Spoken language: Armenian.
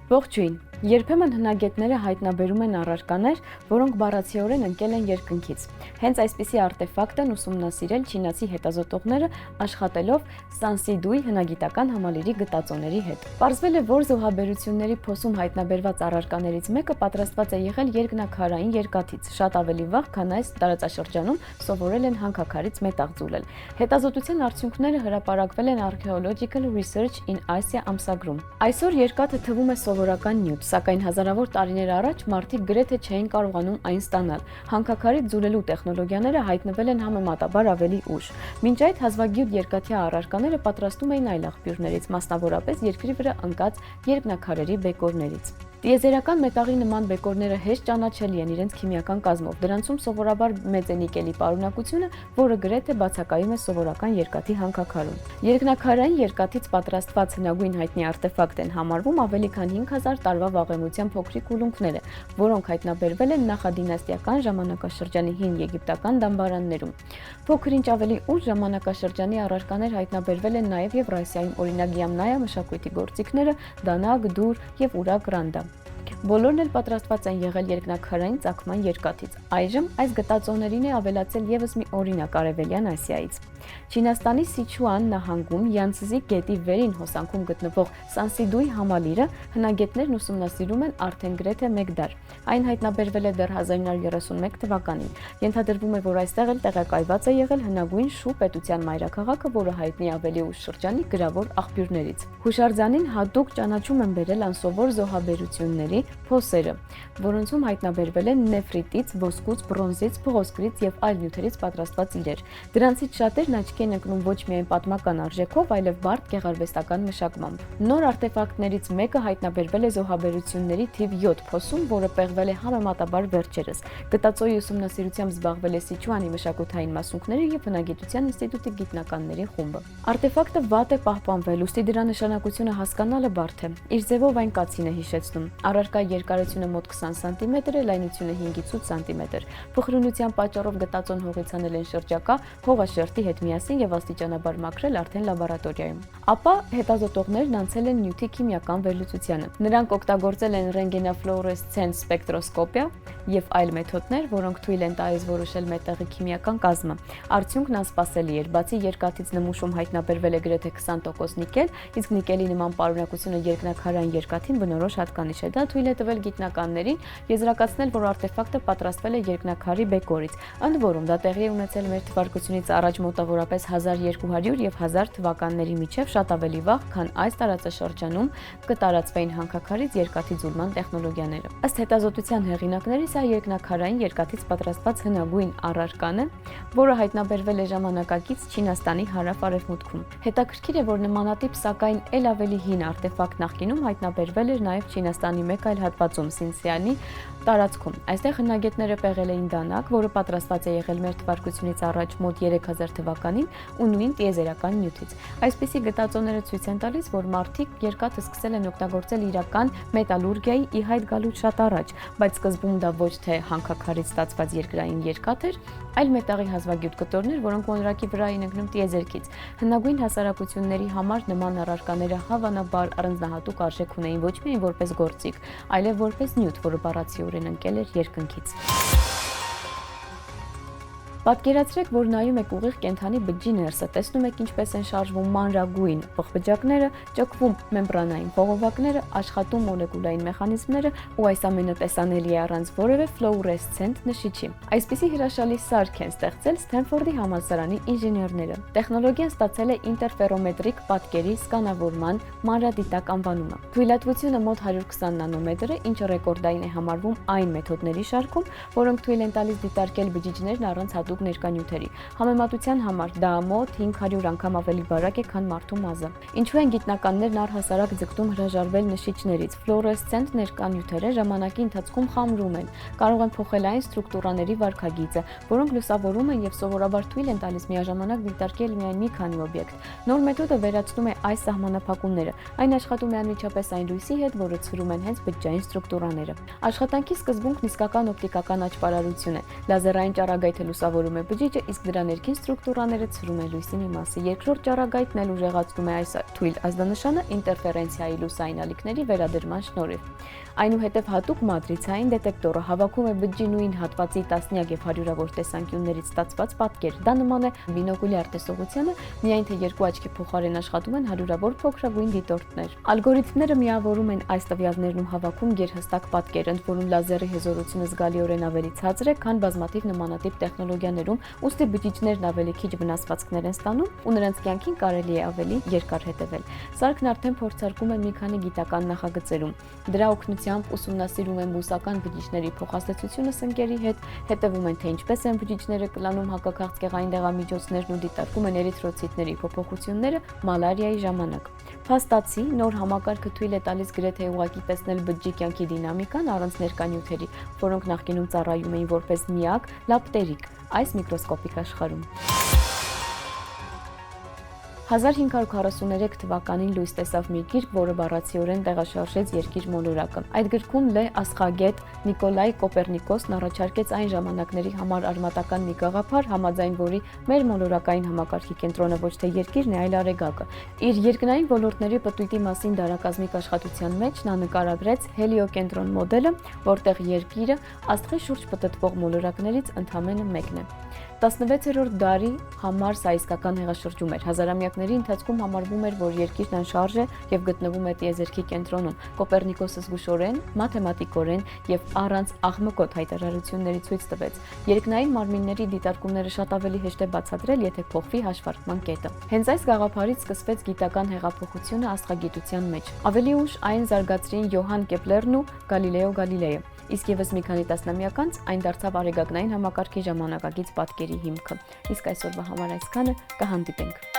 Ողջույն, երբեմն հնագետները հայտնաբերում են առարկաներ, որոնք բառացիորեն ընկել են երկնքից։ Հենց այսպիսի արտեֆակտ են ուսումնասիրել չինացի հետազոտողները աշխատելով Սանսիդուի հնագիտական համալիրի գտածոների հետ։ Պարզվել է, որ զոհաբերությունների փոսում հայտնաբերված առարկաներից մեկը պատրաստված է եղել երկնաքարային երկաթից, շատ ավելի վաղ, քան այս տարածաշրջանում սովորել են հանքաքարից մետաղ ձուլել։ Հետազոտության արդյունքները հրապարակվել են Archaeological Research in Asia ամսագրում։ Այսօր երկաթը թվում է սովորական նյութ, սակայն հազարավոր տարիներ առաջ մարդիկ գրեթե չէին կարողանում այն ստանալ։ Հանքաքարից ձուլելու տեխնոլոգիաները հայտնվել են համեմատաբար ավելի ուշ։ Մինչ այդ հազվագյուտ երկաթյա առարկաները պատրաստում էին այլ աղբյուրներից, մասնավորապես երկրի վրա ընկած երկնաքարերի բեկորներից։ Տիեզերական մետաղի նման բեկորները հեշտ ճանաչելի են իրենց քիմիական կազմով։ Դրանցում սովորաբար մեծ է նիկելի պարունակությունը, որը գրեթե բացակայում է սովորական երկաթի հանքաքարում։ Երկնաքարային երկաթից պատրաստված հնագույն հայտնի արտեֆակտ են համարվում ավելի քան 5000 տարվա վաղեմության փոքրիկ ուլունքները, որոնք հայտնաբերվել են նախադինաստիական ժամանակաշրջանի հին եգիպտական դամբարաններում։ Փոքր-ինչ ավելի ուշ ժամանակաշրջանի առարկաներ հայտնաբերվել են նաև Եվրասիայում, օրինակ Յամնայա մշակույթի գործիքները, դանակ, դուր եւ ուրակ ռանդա։ Բոլորն էլ պատրաստված են եղել երկնաքարային ծագման երկաթից։ Այժմ այս գտածոներին է ավելացել եւս մի օրինակ Արևելյան Ասիայից։ Չինաստանի Սիչուան նահանգում Յանցզի գետի վերին հոսանքում գտնվող Սանսիդուի համալիրը հնագետներն ուսումնասիրում են արդեն գրեթե 1 դար։ Այն հայտնաբերվել է դեռ 1931 թվականին։ Ենթադրվում է, որ այստեղ էլ տեղակայված է եղել հնագույն Շու պետության մայրաքաղաքը, որը հայտնի ավելի ուշ շրջանի գրավոր աղբյուրներից։ Հուշարձանին հատուկ ճանաչում են բերել անսովոր զոհաբերությունների փոսերը, որոնցում հայտնաբերվել են նեֆրիտից, ոսկուց, բրոնզից, փղոսկրից եւ այլ նյութերից պատրաստված իրեր։ Դրանցից շատերն աչքի են ընկնում ոչ միայն պատմական արժեքով, այլև բարդ գեղարվեստական մշակմամբ։ Նոր արտեֆակտներից մեկը հայտնաբերվել է զոհաբերությունների թիվ 7 փոսում, որը պեղվել է համեմատաբար վերջերս։ Գտածոյի ուսումնասիրությամբ զբաղվել է Սիչուանի մշակութային մասունքների եւ հնագիտության ինստիտուտի գիտնականների խումբը։ Արտեֆակտը վատ է պահպանվել, ուստի դրա նշանակությունը հասկանալը բարդ է։ Իր ձևով այն կացին է հիշեցնում։ Առարկա երկարությունը մոտ 20 սանտիմետր է, լայնությունը 5-ից 8 սանտիմետր։ Փխրունության պատճառով գտածոն հողեցանել են շրջակա հողաշերտի հետ միասին եւ աստիճանաբար մաքրել արդեն լաբորատորիայում։ Ապա հետազոտողներն անցել են նյութի քիմիական վերլուծությանը։ Նրանք օգտագործել են ռենտգենաֆլուորեսցենտ սպեկտրոսկոպիա եւ այլ մեթոդներ, որոնք թույլ են տալիս որոշել մետաղի քիմիական կազմը։ Արդյունքն անսպասելի էր, բացի երկաթից նմուշում հայտնաբերվել է գրեթե 20% նիկել, իսկ նիկելի նման պարունակությունը երկնաքարային երկաթին բնորոշ հատկանիշ է։ Դա թույլ է տվել գիտնականներին եզրակացնել, որ արտեֆակտը պատրաստվել է երկնաքարի բեկորից։ Ընդ որում դա տեղի է ունեցել մեր թվարկությունից առաջ մոտավորապես 1200 եւ 1000 թվականների միջև, շատ ավելի վաղ, քան այս տարածաշրջանում կտարածվեին հանքաքարից երկաթի ձուլման տեխնոլոգիաները։ Ըստ հետազոտության հեղինակների, սա երկնաքարային երկաթից պատրաստված հնագույն առարկան է, որը հայտնաբերվել է ժամանակակից Չինաստանի հարավ-արևմուտքում։ Հետաքրքիր է, որ նմանատիպ, սակայն ել ավելի հին արտեֆակտ նախկինում հայտնաբերվել էր նաև Չինաստանի մեկ այլ հատվածում, Սինսիանի տարածքում։ Այստեղ հնագետները պեղել էին դանակ, որը պատրաստված է եղել մեր թվարկությունից առաջ մոտ 3000 թվականին ու նույն տիեզերական նյութից։ Այսպիսի գտածոները ցույց են տալիս, որ մարդիկ երկաթը սկսել են օգտագործել իրական մետալուրգիայի ի հայտ գալուց շատ առաջ, բայց սկզբում դա ոչ թե հանքաքարից ստացված երկրային երկաթ էր, այլ մետաղի հազվագյուտ կտորներ, որոնք մանրակի վրա էին ընկնում տիեզերքից։ Հնագույն հասարակությունների համար նման առարկաները հավանաբար առանձնահատուկ արժեք ունեին ոչ միայն որպես գործիք, այլև որպես նյութ, որը բառացիորեն ընկել էր երկնքից։ Պատկերացրեք, որ նայում եք ուղիղ կենդանի բջջի ներսը, տեսնում եք ինչպես են շարժվում մանրագույն պղպջակները, ճկվում մեմբրանային խողովակները, աշխատում մոլեկուլային մեխանիզմները ու այս ամենը տեսանելի է առանց որևէ ֆլուորեսցենտ նշիչի։ Այսպիսի հրաշալի սարք են ստեղծել Սթենֆորդի համալսարանի ինժեներները։ Տեխնոլոգիան ստացել է ինտերֆերոմետրիկ պատկերի սկանավորման մանրադիտակ անվանումը։ Թույլատվությունը մոտ 120 նանոմետր է, ինչը ռեկորդային է համարվում այն մեթոդների շարքում, որոնք թույլ են տալիս դիտարկել բջիջներն առանց հատուկ ներկանյութերի։ Համեմատության համար դա մոտ 500 անգամ ավելի բարակ է, քան մարդու մազը։ Ինչու են գիտնականներն առհասարակ ձգտում հրաժարվել նշիչներից։ Ֆլուորեսցենտ ներկանյութերը ժամանակի ընթացքում խամրում են, կարող են փոխել այն ստրուկտուրաների վարքագիծը, որոնք լուսավորում են եւ սովորաբար թույլ են տալիս միաժամանակ դիտարկել միայն մի քանի օբյեկտ։ Նոր մեթոդը վերացնում է այս սահմանափակումները։ Այն աշխատում է անմիջապես այն լույսի հետ, որը ցրում են հենց բջջային ստրուկտուրաները։ Աշխատանքի սկզբունքն իսկական օպտիկական աճպարարություն է։ Լազերային ճառագայթը լուսավորում դրսևորում է բջիջը, իսկ դրա ներքին ստրուկտուրաները ցրում է լույսի մի մասը։ Երկրորդ ճառագայթն էլ ուժեղացնում է այս թույլ ազդանշանը ինտերֆերենցիայի լուսային ալիքների վերադրման շնորհիվ։ Այնուհետև հատուկ մատրիցային դետեկտորը հավաքում է բջջի նույն հատվածի տասնյակ եւ հարյուրավոր տեսանկյուններից ստացված պատկեր։ Դա նման է բինոկուլյար տեսողությանը, միայն թե երկու աչքի փոխարեն աշխատում են հարյուրավոր փոքրագույն դիտորդներ։ Ալգորիթմները միավորում են այս տվյալներն ու հավաքում գերհստակ պատկեր, ընդ որում լազերի հզորությունը զգալիորեն ավելի ցածր է, քան բազմաթիվ նմանատիպ տեխնոլոգիաներում, ուստի բջիջներն ավելի քիչ վնասվածքներ են ստանում ու նրանց կյանքին կարելի է ավելի երկար հետևել։ Սարքն արդեն փորձարկում է մի քանի գիտական նախագծերում։ Դրա օգնությամբ ուսումնասիրում են բուսական բջիջների փոխազդեցությունը սնկերի հետ, հետևում են, թե ինչպես են բջիջները կլանում հակաքաղցկեղային դեղամիջոցներն ու դիտարկում են էրիթրոցիտների փոփոխությունները մալարիայի ժամանակ։ Փաստացի, նոր համակարգը թույլ է տալիս գրեթե ուղղակի տեսնել բջջի կյանքի դինամիկան առանց ներկա նյութերի, որոնք նախկինում ծառայում էին որպես միակ լապտերիկ այս միկրոսկոպիկ աշխարհում։ 1543 թվականին լույս տեսավ մի գիրք, որը բառացիորեն տեղաշարժեց երկիր մոլորակը։ Այդ գրքում Լե աստղագետ Նիկոլայ Կոպեռնիկոսն առաջարկեց այն ժամանակների համար արմատական մի գաղափար, համաձայն որի մեր մոլորակային համակարգի կենտրոնը ոչ թե երկիրն է, այլ արեգակը։ Իր երկնային ոլորտների պտույտի մասին դարակազմիկ աշխատության մեջ նա նկարագրեց հելիոկենտրոն մոդելը, որտեղ երկիրը աստղի շուրջ պտտվող մոլորակներից ընդամենը մեկն է։ 16-րդ դարի համար սա իսկական հեղաշրջում էր։ Հազարամյակների ընթացքում համարվում էր, որ երկիրն անշարժ է եւ գտնվում է տիեզերքի կենտրոնում։ Կոպեռնիկոսը զգուշորեն, մաթեմատիկորեն եւ առանց աղմկոտ հայտարարությունների ցույց տվեց. երկնային մարմինների դիտարկումները շատ ավելի հեշտ է բացատրել, եթե փոխվի հաշվարկման կետը։ Հենց այս գաղափարից սկսվեց գիտական հեղափոխությունը աստղագիտության մեջ։ Ավելի ուշ այն զարգացրին Յոհան Կեպլերն ու Գալիլեո Գալիլեյը։ Իսկ եւս մի քանի տասնամյակ անց այն դարձավ արեգակնային համակարգի ժամանակակից պատկերի հիմքը։ Իսկ այսօրվա համար այսքանը, կհանդիպենք։